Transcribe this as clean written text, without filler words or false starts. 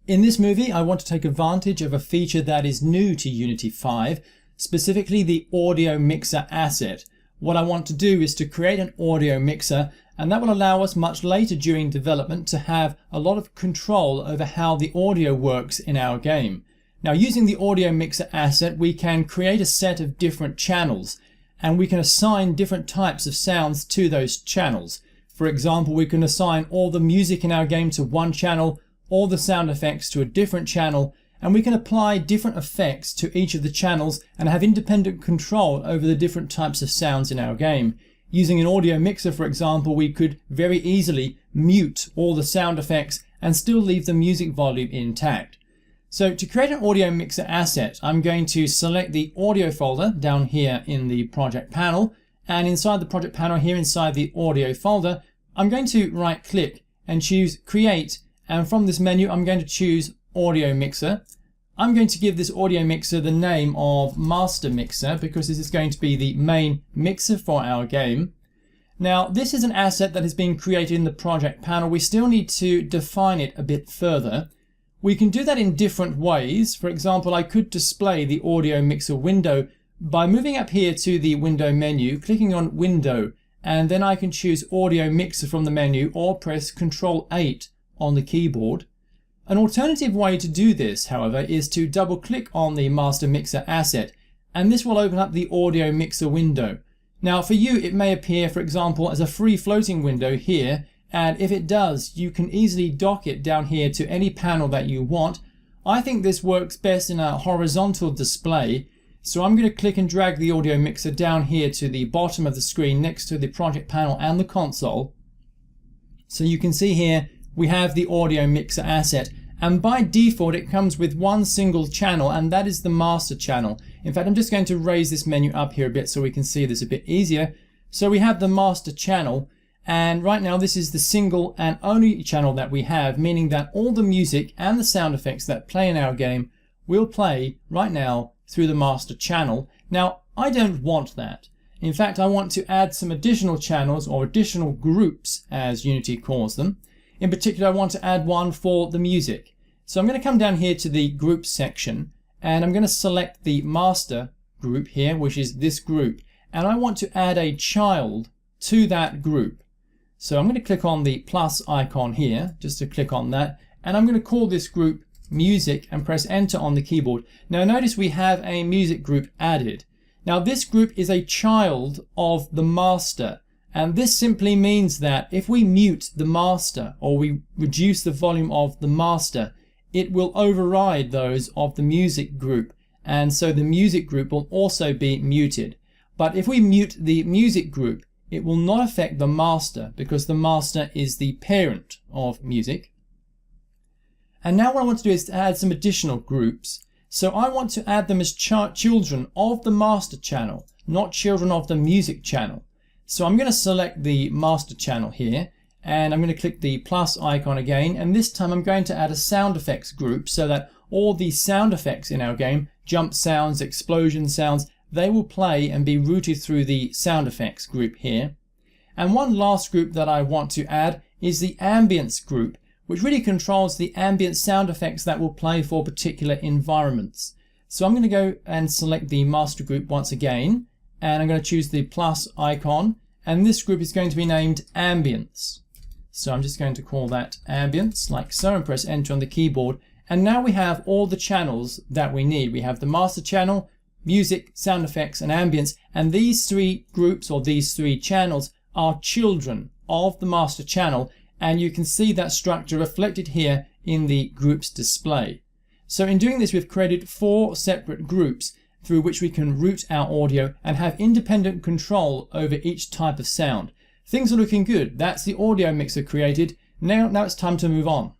In this movie, I want to take advantage of a feature that is new to Unity 5, specifically the audio mixer asset. What I want to do is to create an audio mixer, and that will allow us much later during development to have a lot of control over how the audio works in our game. Now, using the audio mixer asset, we can create a set of different channels, and we can assign different types of sounds to those channels. For example, we can assign all the music in our game to one channel, all the sound effects to a different channel, and we can apply different effects to each of the channels and have independent control over the different types of sounds in our game. Using an audio mixer, for example, we could very easily mute all the sound effects and still leave the music volume intact. So to create an audio mixer asset, I'm going to select the audio folder down here in the project panel, and inside the project panel here inside the audio folder, I'm going to right click and choose create, and from this menu I'm going to choose audio mixer. I'm going to give this audio mixer the name of master mixer because this is going to be the main mixer for our game. Now, this is an asset that has been created in the project panel. We still need to define it a bit further. We can do that in different ways. For example, I could display the audio mixer window by moving up here to the window menu, clicking on window, and then I can choose audio mixer from the menu or press Ctrl 8 on the keyboard. An alternative way to do this, however, is to double click on the master mixer asset, and this will open up the audio mixer window. Now, for you it may appear, for example, as a free floating window here, and if it does, you can easily dock it down here to any panel that you want. I think this works best in a horizontal display, so I'm going to click and drag the audio mixer down here to the bottom of the screen next to the project panel and the console. So you can see here we have the audio mixer asset, and by default it comes with one single channel, and that is the master channel. In fact, I'm just going to raise this menu up here a bit so we can see this a bit easier. So we have the master channel, and right now this is the single and only channel that we have, meaning that all the music and the sound effects that play in our game will play right now through the master channel. Now, I don't want that. In fact, I want to add some additional channels, or additional groups as Unity calls them. In particular, I want to add one for the music. So I'm going to come down here to the group section, and I'm going to select the master group here, which is this group, and I want to add a child to that group. So I'm going to click on the plus icon here, just to click on that, and I'm going to call this group music and press enter on the keyboard. Now notice we have a music group added. Now this group is a child of the master, and this simply means that if we mute the master or we reduce the volume of the master, it will override those of the music group, and so the music group will also be muted. But if we mute the music group, it will not affect the master because the master is the parent of music. And now what I want to do is to add some additional groups. So I want to add them as children of the master channel, not children of the music channel. So I'm going to select the master channel here, and I'm going to click the plus icon again, and this time I'm going to add a sound effects group so that all the sound effects in our game, jump sounds, explosion sounds, they will play and be routed through the sound effects group here. And one last group that I want to add is the ambience group, which really controls the ambient sound effects that will play for particular environments. So I'm going to go and select the master group once again, and I'm going to choose the plus icon, and this group is going to be named ambience. So I'm just going to call that ambience like so and press enter on the keyboard, and now we have all the channels that we need. We have the master channel, music, sound effects, and ambience, and these three groups or these three channels are children of the master channel, and you can see that structure reflected here in the groups display. So in doing this, we've created 4 separate groups through which we can route our audio and have independent control over each type of sound. Things are looking good. That's the audio mixer created. Now it's time to move on.